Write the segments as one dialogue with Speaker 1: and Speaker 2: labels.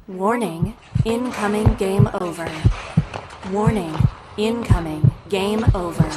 Speaker 1: Warning, incoming game over. Warning, incoming game over.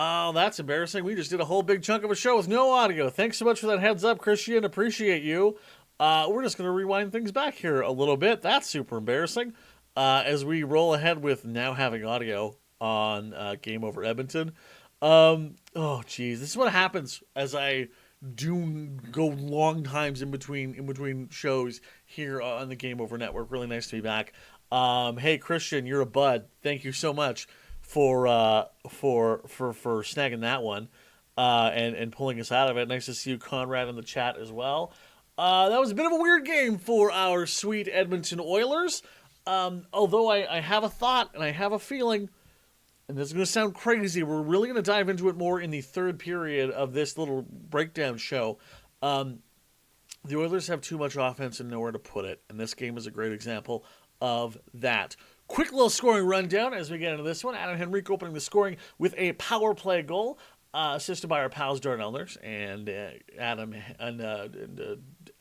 Speaker 2: Oh, that's embarrassing. We just did a whole big chunk of a show with no audio. Thanks so much for that heads up, Christian. Appreciate you. We're just going to rewind things back here a little bit. That's super embarrassing. As we roll ahead with now having audio on Game Over Edmonton. Oh, geez. This is what happens as I do go long times in between shows here on the Game Over Network. Really nice to be back. Hey, Christian, you're a bud. Thank you so much for snagging that one and pulling us out of it. Nice to see you, Conrad, in the chat as well. That was a bit of a weird game for our sweet Edmonton Oilers. Although I have a thought and I have a feeling, and this is going to sound crazy, we're really going to dive into it more in the third period of this little breakdown show. The Oilers have too much offense and nowhere to put it, and this game is a great example of that. Quick little scoring rundown as we get into this one. Adam Henrique opening the scoring with a power play goal, assisted by our pals Darnellers and Adam and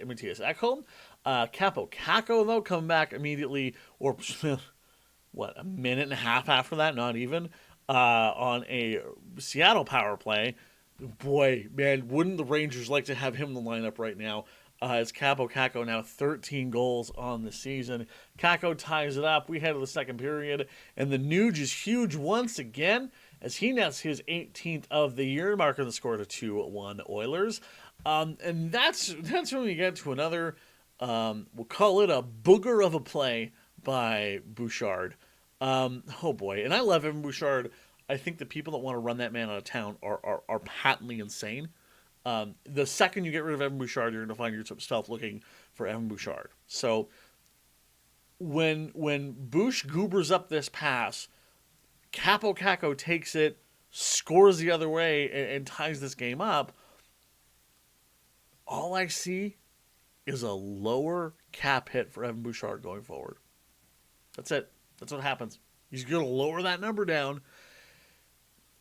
Speaker 2: Matthias Ekholm. Capo Caco, though, coming back immediately, or a minute and a half after that, not even, on a Seattle power play. Boy, man, wouldn't the Rangers like to have him in the lineup right now? As Capo Caco now 13 goals on the season. Caco ties it up. We head to the second period, and the Nuge is huge once again as he nets his 18th of the year, marking the score to 2-1 Oilers. And that's when we get to another, we'll call it a booger of a play by Bouchard. Oh boy, and I love Evan Bouchard. I think the people that want to run that man out of town are patently insane. The second you get rid of Evan Bouchard, you're going to find yourself looking for Evan Bouchard. So when Bouch goobers up this pass, Capo Caco takes it, scores the other way, and ties this game up. All I see is a lower cap hit for Evan Bouchard going forward. That's it. That's what happens. He's going to lower that number down,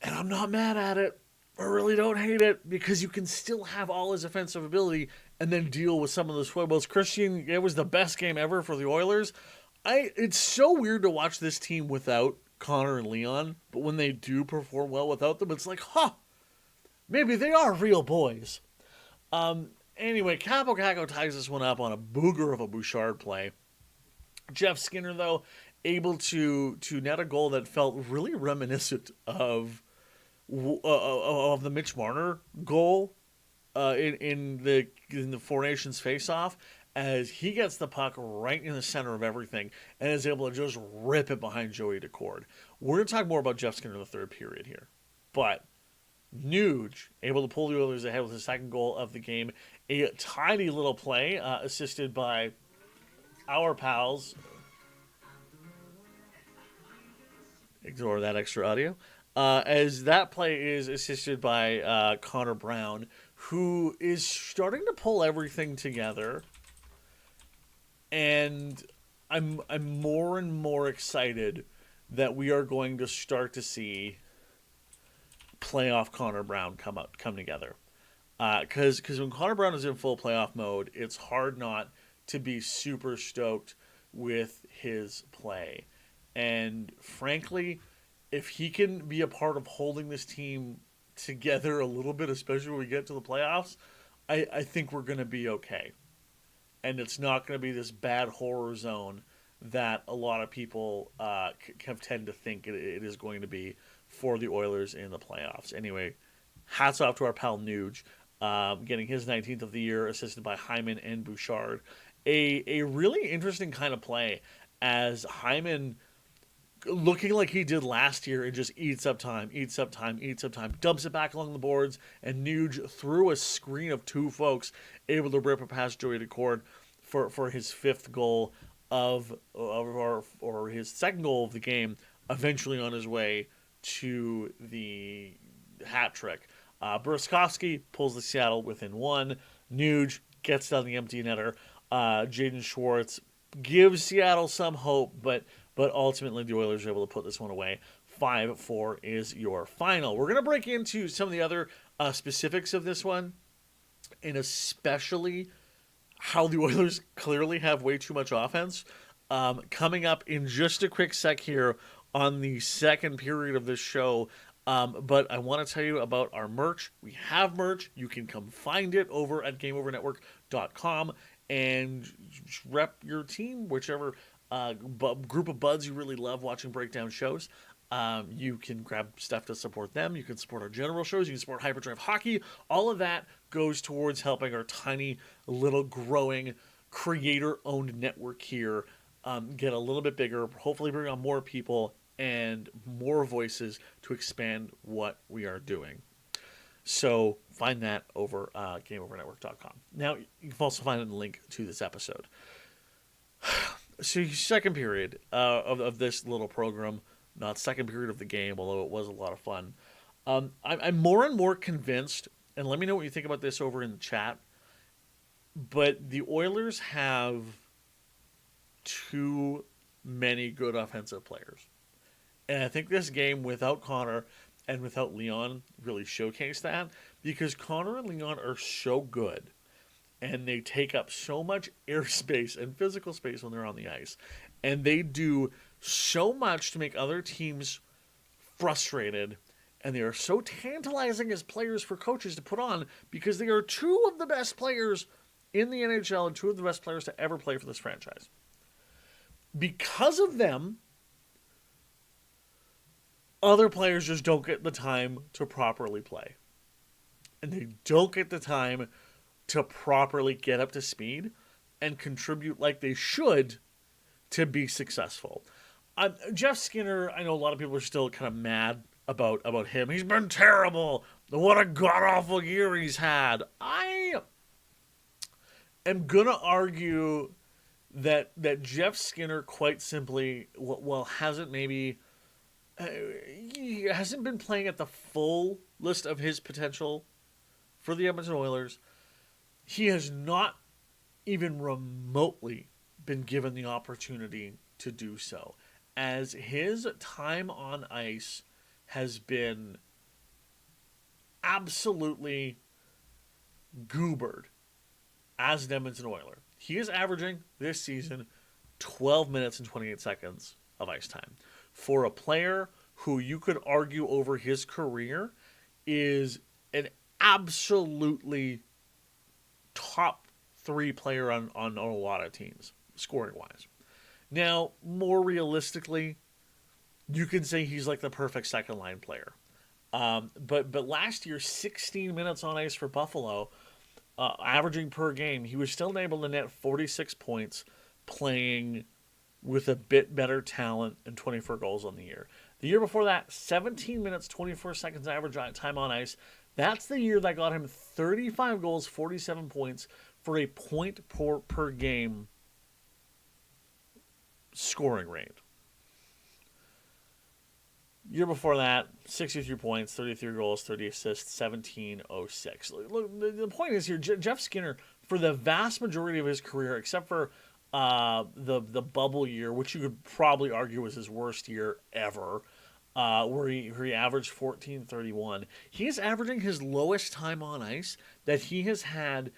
Speaker 2: and I'm not mad at it. I really don't hate it because you can still have all his offensive ability and then deal with some of the foibles. Christian, it was the best game ever for the Oilers. It's so weird to watch this team without Connor and Leon, but when they do perform well without them, it's like, maybe they are real boys. Anyway, Capo Caco ties this one up on a booger of a Bouchard play. Jeff Skinner, though, able to net a goal that felt really reminiscent of the Mitch Marner goal in the Four Nations face-off, as he gets the puck right in the center of everything and is able to just rip it behind Joey Decord. We're going to talk more about Jeff Skinner in the third period here. But Nuge able to pull the Oilers ahead with the second goal of the game. A tiny little play assisted by our pals. Ignore that extra audio. As that play is assisted by Connor Brown, who is starting to pull everything together. And I'm more and more excited that we are going to start to see playoff Connor Brown come together. Because when Connor Brown is in full playoff mode, it's hard not to be super stoked with his play. And frankly, if he can be a part of holding this team together a little bit, especially when we get to the playoffs, I think we're going to be okay. And it's not going to be this bad horror zone that a lot of people have tend to think it is going to be for the Oilers in the playoffs. Anyway, hats off to our pal Nuge, getting his 19th of the year, assisted by Hyman and Bouchard. A really interesting kind of play as Hyman, looking like he did last year, and just eats up time, dumps it back along the boards, and Nuge, through a screen of two folks, able to rip it past Joey Decord for his fifth goal or his second goal of the game, eventually on his way to the hat trick. Burakovsky pulls the Seattle within one. Nuge gets down the empty netter. Jaden Schwartz gives Seattle some hope, but ultimately the Oilers are able to put this one away. 5-4 is your final. We're going to break into some of the other specifics of this one, and especially how the Oilers clearly have way too much offense. Coming up in just a quick sec here on the second period of this show, But I want to tell you about our merch. We have merch. You can come find it over at GameOverNetwork.com and rep your team, whichever group of buds you really love watching breakdown shows. You can grab stuff to support them. You can support our general shows. You can support Hyperdrive Hockey. All of that goes towards helping our tiny, little, growing, creator-owned network here get a little bit bigger, hopefully bring on more people and more voices to expand what we are doing. So find that over GameOverNetwork.com. Now, you can also find a link to this episode. So second period of this little program, not second period of the game, although it was a lot of fun. I'm more and more convinced, and let me know what you think about this over in the chat, but the Oilers have too many good offensive players. And I think this game without Connor and without Leon really showcased that, because Connor and Leon are so good and they take up so much airspace and physical space when they're on the ice. And they do so much to make other teams frustrated, and they are so tantalizing as players for coaches to put on because they are two of the best players in the NHL and two of the best players to ever play for this franchise. Because of them, other players just don't get the time to properly play. And they don't get the time to properly get up to speed and contribute like they should to be successful. Jeff Skinner, I know a lot of people are still kind of mad about him. He's been terrible. What a god-awful year he's had. I am going to argue that Jeff Skinner quite simply, hasn't maybe... he hasn't been playing at the full list of his potential for the Edmonton Oilers. He has not even remotely been given the opportunity to do so, as his time on ice has been absolutely goobered as an Edmonton Oiler. He is averaging this season 12 minutes and 28 seconds of ice time. For a player who you could argue over his career is an absolutely top 3 player on a lot of teams, scoring-wise. Now, more realistically, you can say he's like the perfect second-line player. But last year, 16 minutes on ice for Buffalo, averaging per game, he was still able to net 46 points playing with a bit better talent and 24 goals on the year. The year before that, 17 minutes, 24 seconds average time on ice. That's the year that got him 35 goals, 47 points for a point per game scoring rate. Year before that, 63 points, 33 goals, 30 assists, 17.06. Look, the point is here, Jeff Skinner, for the vast majority of his career, except for the bubble year, which you could probably argue was his worst year ever, where he averaged 14.31. He is averaging his lowest time on ice that he has had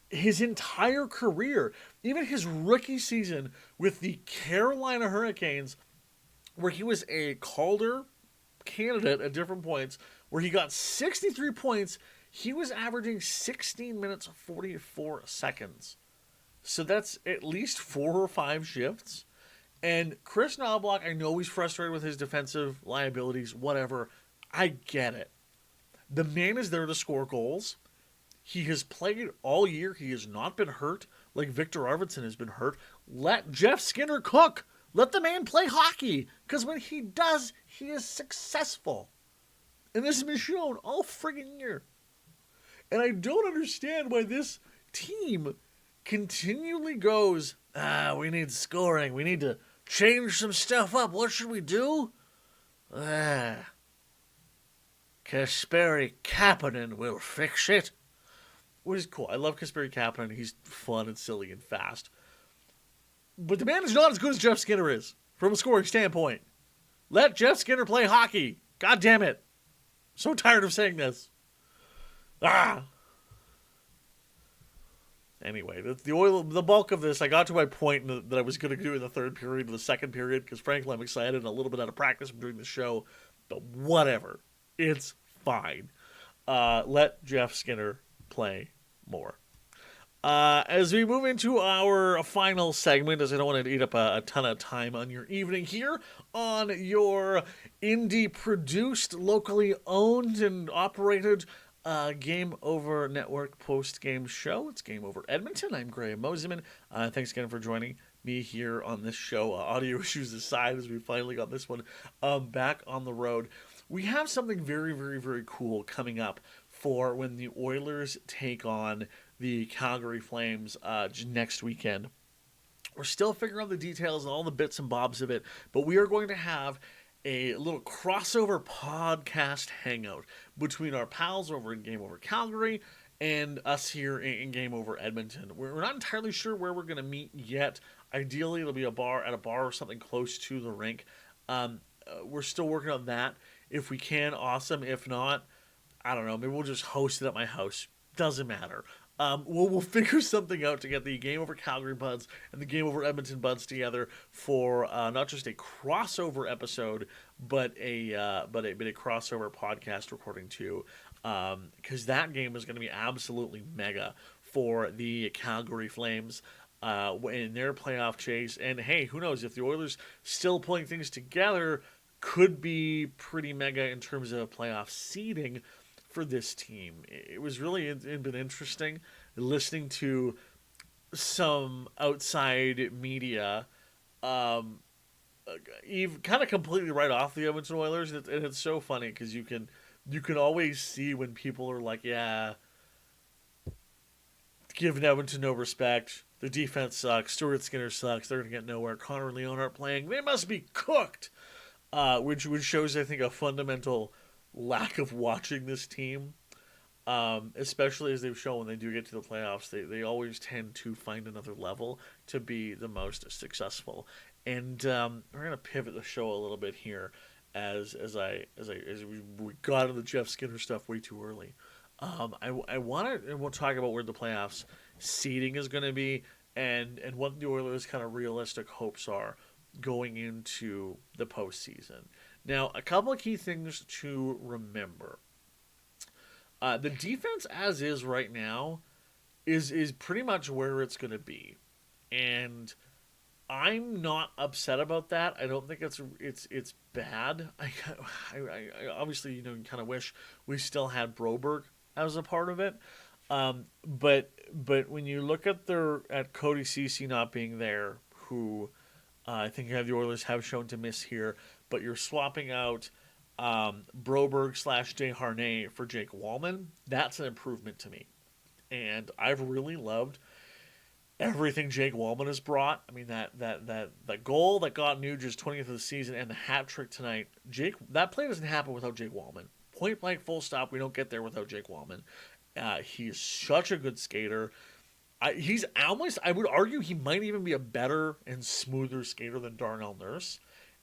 Speaker 2: his entire career. Even his rookie season with the Carolina Hurricanes, where he was a Calder candidate at different points, where he got 63 points, he was averaging 16 minutes, 44 seconds. So that's at least 4 or 5 shifts. And Chris Knobloch, I know he's frustrated with his defensive liabilities, whatever. I get it. The man is there to score goals. He has played all year. He has not been hurt like Victor Arvidsson has been hurt. Let Jeff Skinner cook. Let the man play hockey. Because when he does, he is successful. And this has been shown all friggin' year. And I don't understand why this team continually goes, we need scoring. We need to change some stuff up. What should we do? Kasperi Kapanen will fix it. Which is cool. I love Kasperi Kapanen. He's fun and silly and fast. But the man is not as good as Jeff Skinner is, from a scoring standpoint. Let Jeff Skinner play hockey. God damn it. So tired of saying this. Anyway, the bulk of this, I got to my point that I was going to do in the third period and the second period, because frankly I'm excited and a little bit out of practice from doing the show, but whatever. It's fine. Let Jeff Skinner play more. As we move into our final segment, as I don't want to eat up a ton of time on your evening here on your indie-produced, locally owned and operated Game Over Network post-game show. It's Game Over Edmonton. I'm Graham Mosimann. Thanks again for joining me here on this show. Audio issues aside, as we finally got this one back on the road. We have something very, very, very cool coming up for when the Oilers take on the Calgary Flames next weekend. We're still figuring out the details and all the bits and bobs of it, but we are going to have a little crossover podcast hangout between our pals over in Game Over Calgary and us here in Game Over Edmonton. We're not entirely sure where we're going to meet yet. Ideally, it'll be a bar or something close to the rink. We're still working on that. If we can, awesome. If not, I don't know. Maybe we'll just host it at my house. Doesn't matter. We'll figure something out to get the Game Over Calgary buds and the Game Over Edmonton buds together for not just a crossover episode, but a crossover podcast recording too. Because that game is going to be absolutely mega for the Calgary Flames in their playoff chase. And hey, who knows, if the Oilers still pulling things together, could be pretty mega in terms of playoff seeding for this team. It was really it'd been interesting listening to some outside media even kind of completely write off the Edmonton Oilers, and it's so funny because you can always see when people are like, yeah, giving Edmonton no respect, their defense sucks, Stuart Skinner sucks, they're going to get nowhere, Connor and Leon aren't playing, they must be cooked, which shows, I think, a fundamental lack of watching this team, especially as they've shown when they do get to the playoffs. They always tend to find another level to be the most successful. And we're gonna pivot the show a little bit here as we got into the Jeff Skinner stuff way too early. I want to, and we'll talk about where the playoffs seeding is going to be and what the Oilers' kind of realistic hopes are going into the postseason. Now, a couple of key things to remember. The defense as is right now is pretty much where it's going to be. And I'm not upset about that. I don't think it's bad. I obviously, you kind of wish we still had Broberg as a part of it. But when you look at Cody Ceci not being there, who I think the Oilers have shown to miss here, but you're swapping out Broberg / Desharnais for Jake Wallman. That's an improvement to me. And I've really loved everything Jake Wallman has brought. I mean, that goal that got Nuge's 20th of the season and the hat trick tonight, that play doesn't happen without Jake Wallman. Point blank, full stop. We don't get there without Jake Wallman. He's such a good skater. He's almost, I would argue, he might even be a better and smoother skater than Darnell Nurse.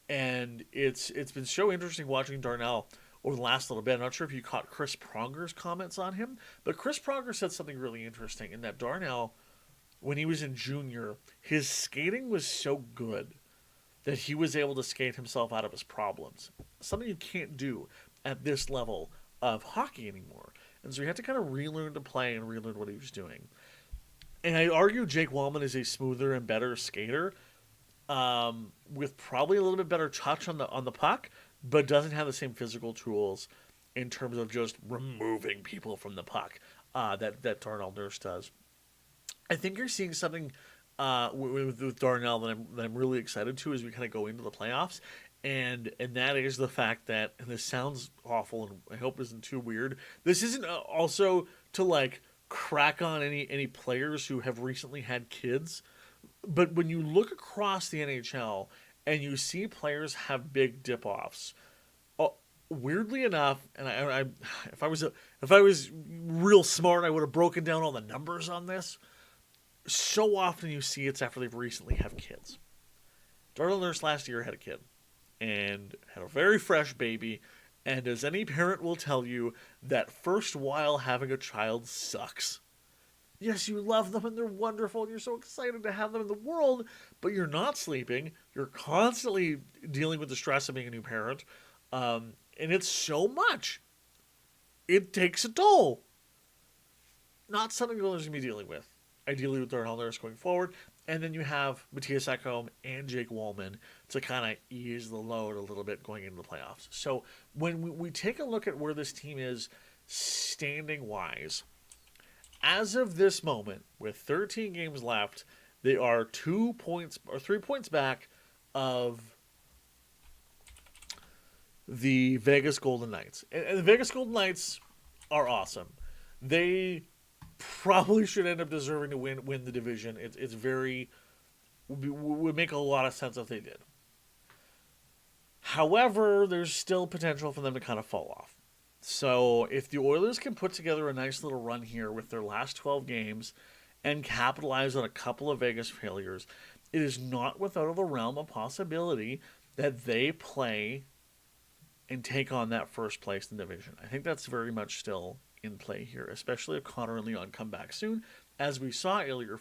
Speaker 2: And it's been so interesting watching Darnell over the last little bit. I'm not sure if you caught Chris Pronger's comments on him, but Chris Pronger said something really interesting in that Darnell, when he was in junior, his skating was so good that he was able to skate himself out of his problems. Something you can't do at this level of hockey anymore. And so he had to kind of relearn to play and relearn what he was doing. And I argue Jake Wallman is a smoother and better skater, with probably a little bit better touch on the puck, but doesn't have the same physical tools in terms of just removing people from the puck that Darnell Nurse does. I think you're seeing something with Darnell that I'm really excited to as we kind of go into the playoffs, and that is the fact that, and this sounds awful and I hope isn't too weird, this isn't also to like crack on any players who have recently had kids. But when you look across the NHL and you see players have big dip-offs, weirdly enough, and I if I was real smart, I would have broken down all the numbers on this. So often you see it's after they've recently have kids. Darnell Nurse last year had a kid and had a very fresh baby, and as any parent will tell you, that first while having a child sucks. Yes, you love them and they're wonderful and you're so excited to have them in the world, but you're not sleeping. You're constantly dealing with the stress of being a new parent. And it's so much. It takes a toll. Not something the Oilers are going to be dealing with. Ideally with Darnell Nurse going forward. And then you have Matthias Ekholm and Jake Wallman to kind of ease the load a little bit going into the playoffs. So when we take a look at where this team is standing-wise, as of this moment, with 13 games left, they are 2 points or 3 points back of the Vegas Golden Knights. And the Vegas Golden Knights are awesome. They probably should end up deserving to win the division. It's very would make a lot of sense if they did. However, there's still potential for them to kind of fall off. So if the Oilers can put together a nice little run here with their last 12 games and capitalize on a couple of Vegas failures, it is not without the realm of possibility that they play and take on that first place in the division. I think that's very much still in play here, especially if Connor and Leon come back soon. As we saw, Elliot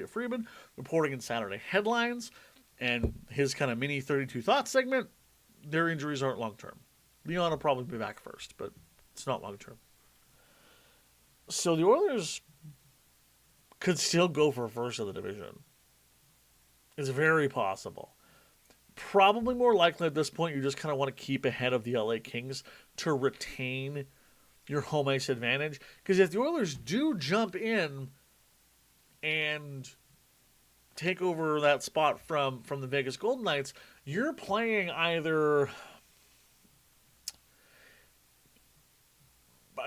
Speaker 2: Friedman reporting in Saturday headlines and his kind of mini 32 Thoughts segment, their injuries aren't long-term. Leon will probably be back first, but it's not long-term. So the Oilers could still go for first of the division. It's very possible. Probably more likely at this point, you just kind of want to keep ahead of the LA Kings to retain your home ice advantage. Because if the Oilers do jump in and take over that spot from the Vegas Golden Knights, you're playing either...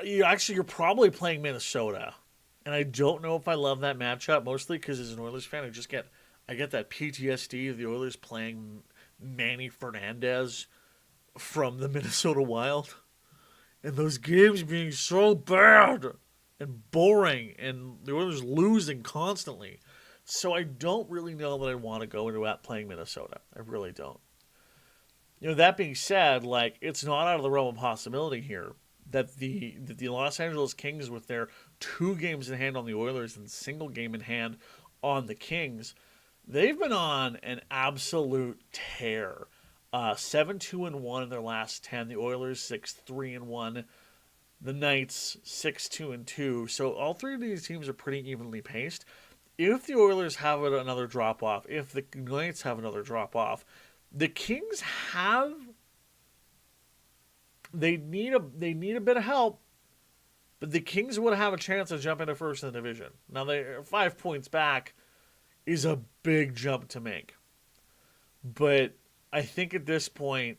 Speaker 2: You're probably playing Minnesota. And I don't know if I love that matchup, mostly because as an Oilers fan, I get that PTSD of the Oilers playing Manny Fernandez from the Minnesota Wild. And those games being so bad and boring and the Oilers losing constantly. So I don't really know that I want to go into that playing Minnesota. I really don't. That being said, it's not out of the realm of possibility here that the Los Angeles Kings, with their 2 games in hand on the Oilers and single game in hand on the Kings, they've been on an absolute tear. 7-2-1 in their last 10. The Oilers 6-3-1. The Knights 6-2-2. So all 3 of these teams are pretty evenly paced. If the Oilers have another drop off, if the Knights have another drop off, the Kings have. They need a bit of help, but the Kings would have a chance to jump into first in the division. Now they're 5 points back is a big jump to make, but I think at this point,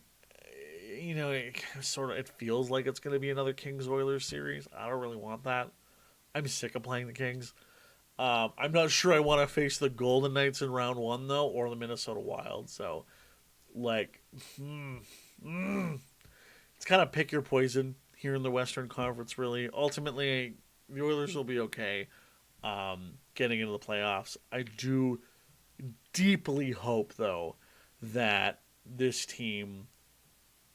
Speaker 2: it feels like it's going to be another Kings-Oilers series. I don't really want that. I'm sick of playing the Kings. I'm not sure I want to face the Golden Knights in round 1 though, or the Minnesota Wild. So, it's kind of pick your poison here in the Western Conference, really. Ultimately, the Oilers will be okay getting into the playoffs. I do deeply hope, though, that this team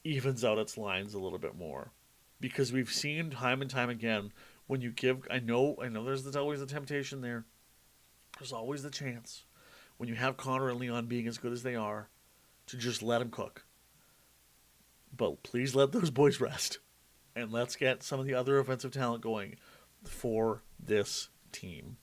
Speaker 2: evens out its lines a little bit more. Because we've seen time and time again, when you give... I know there's always the temptation there. There's always the chance, when you have Connor and Leon being as good as they are, to just let them cook. But please let those boys rest. And let's get some of the other offensive talent going for this team.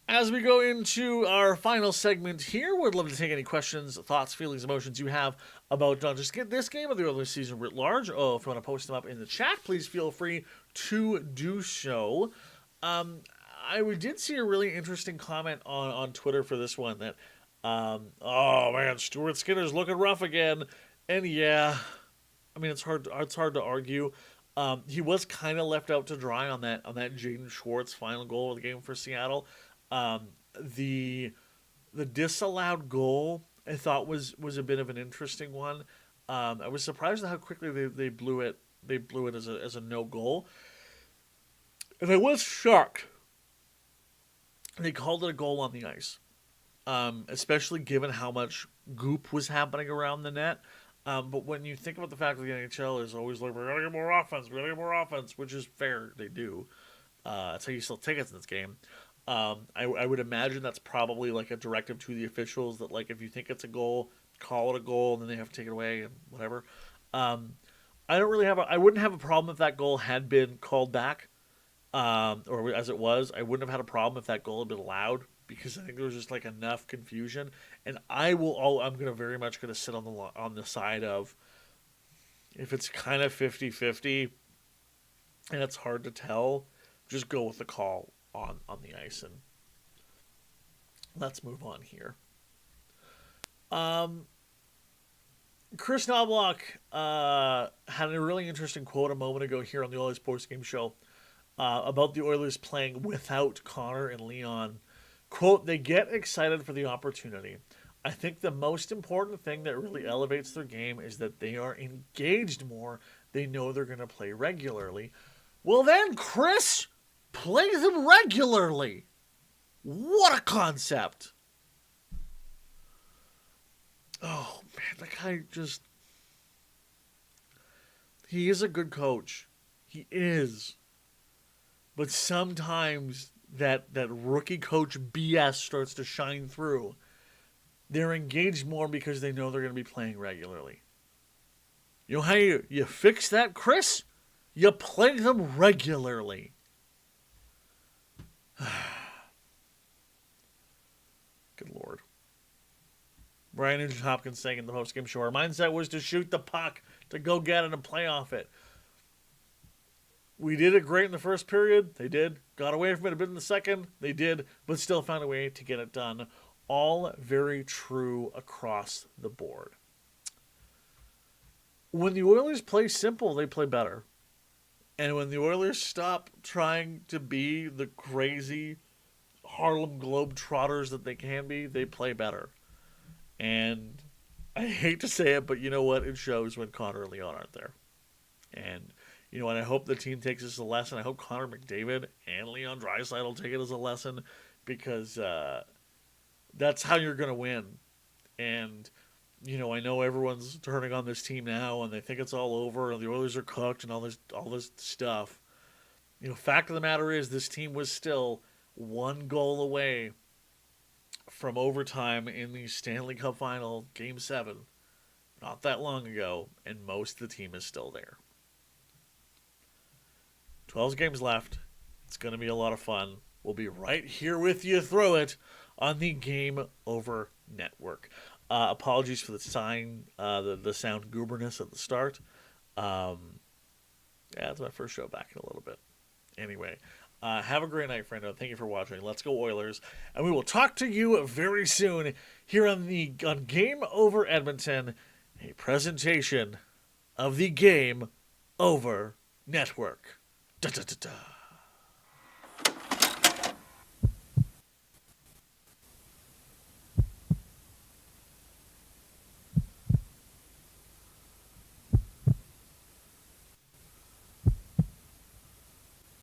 Speaker 2: As we go into our final segment here, we'd love to take any questions, thoughts, feelings, emotions you have about not just get this game of the Oilers season writ large. Oh, if you want to post them up in the chat, please feel free to do so. We did see a really interesting comment on Twitter for this one that, oh man, Stuart Skinner's looking rough again. And yeah, I mean, it's hard to argue. He was kind of left out to dry on that Jaden Schwartz final goal of the game for Seattle. The disallowed goal I thought was a bit of an interesting one. I was surprised at how quickly they blew it. They blew it as a no goal, and I was shocked. They called it a goal on the ice, especially given how much goop was happening around the net. But when you think about the fact that the NHL is always like, we're going to get more offense, which is fair, they do. That's how you sell tickets in this game. I would imagine that's probably like a directive to the officials that like if you think it's a goal, call it a goal, and then they have to take it away and whatever. I don't really I wouldn't have a problem if that goal had been called back, or as it was. I wouldn't have had a problem if that goal had been allowed because I think there was just like enough confusion. And I'm gonna very much gonna sit on the side of if it's kind of 50-50 and it's hard to tell, just go with the call on the ice. And let's move on here. Chris Knobloch had a really interesting quote a moment ago here on the Oilers Sports Game Show about the Oilers playing without Connor and Leon. Quote, they get excited for the opportunity. I think the most important thing that really elevates their game is that they are engaged more. They know they're going to play regularly. Well then, Chris, play them regularly. What a concept. Oh, man, that guy just... He is a good coach. He is. But sometimes that rookie coach BS starts to shine through. They're engaged more because they know they're going to be playing regularly. You know how you fix that, Chris? You play them regularly. Good Lord. Brian Nugent Hopkins saying in the post-game show, our mindset was to shoot the puck, to go get it and play off it. We did it great in the first period. They did. Got away from it a bit in the second. They did, but still found a way to get it done. All very true across the board. When the Oilers play simple, they play better. And when the Oilers stop trying to be the crazy Harlem Globetrotters that they can be, they play better. And I hate to say it, but you know what? It shows when Connor and Leon aren't there. And, you know what? I hope the team takes this as a lesson. I hope Connor McDavid and Leon Draisaitl take it as a lesson because that's how you're going to win. And, you know, I know everyone's turning on this team now and they think it's all over and the Oilers are cooked and all this stuff. You know, fact of the matter is this team was still one goal away from overtime in the Stanley Cup Final, Game 7, not that long ago, and most of the team is still there. 12 games left. It's going to be a lot of fun. We'll be right here with you through it on the Game Over Network. Apologies for the the sound gooberness at the start. Yeah, it's my first show back in a little bit. Anyway, have a great night, friendo. Thank you for watching. Let's go Oilers. And we will talk to you very soon here on Game Over Edmonton, a presentation of the Game Over Network. Da da da da.